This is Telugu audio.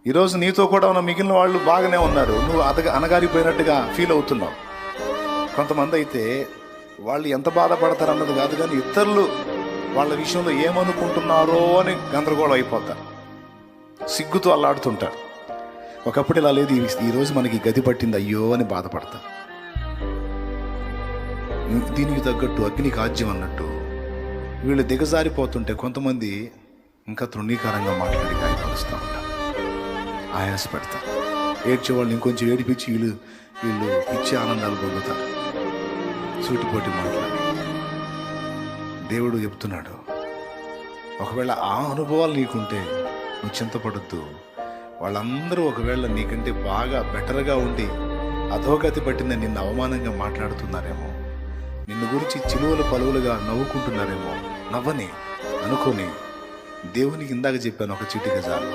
ఈరోజు నీతో కూడా ఉన్న మిగిలిన వాళ్ళు బాగానే ఉన్నారు, నువ్వు అనగారిపోయినట్టుగా ఫీల్ అవుతున్నావు. కొంతమంది అయితే వాళ్ళు ఎంత బాధపడతారు అన్నది కాదు, కానీ ఇతరులు వాళ్ళ విషయంలో ఏమనుకుంటున్నారో అని గందరగోళం అయిపోతారు, సిగ్గుతో అల్లాడుతుంటారు. ఒకప్పుడు ఇలా లేదు, ఈరోజు మనకి గది పట్టింది అయ్యో అని బాధపడతారు. దీనికి తగ్గట్టు అగ్ని కాజ్యం అన్నట్టు వీళ్ళు దిగజారిపోతుంటే కొంతమంది ఇంకా తృణీకారంగా మాట్లాడి గాయపరుస్తూ ఉంటారు, ఆయాస పెడతారు. ఏడ్చేవాళ్ళు ఇంకొంచెం ఏడిపించి వీళ్ళు పిచ్చి ఆనందాలు పొందుతారు, సూటిపోటి మాట్లాడి. దేవుడు చెప్తున్నాడు, ఒకవేళ ఆ అనుభవాలు నీకుంటే నువ్వు చింతపడద్దు. వాళ్ళందరూ ఒకవేళ నీకంటే బాగా బెటర్గా ఉండి అధోగతి పట్టిందని నిన్ను అవమానంగా మాట్లాడుతున్నారేమో, నిన్ను గురించి చిలువలు పలువులుగా నవ్వుకుంటున్నారేమో, నవ్వని అనుకొని దేవునికి ఇందాక చెప్పాను, ఒక చిటిక చాలు.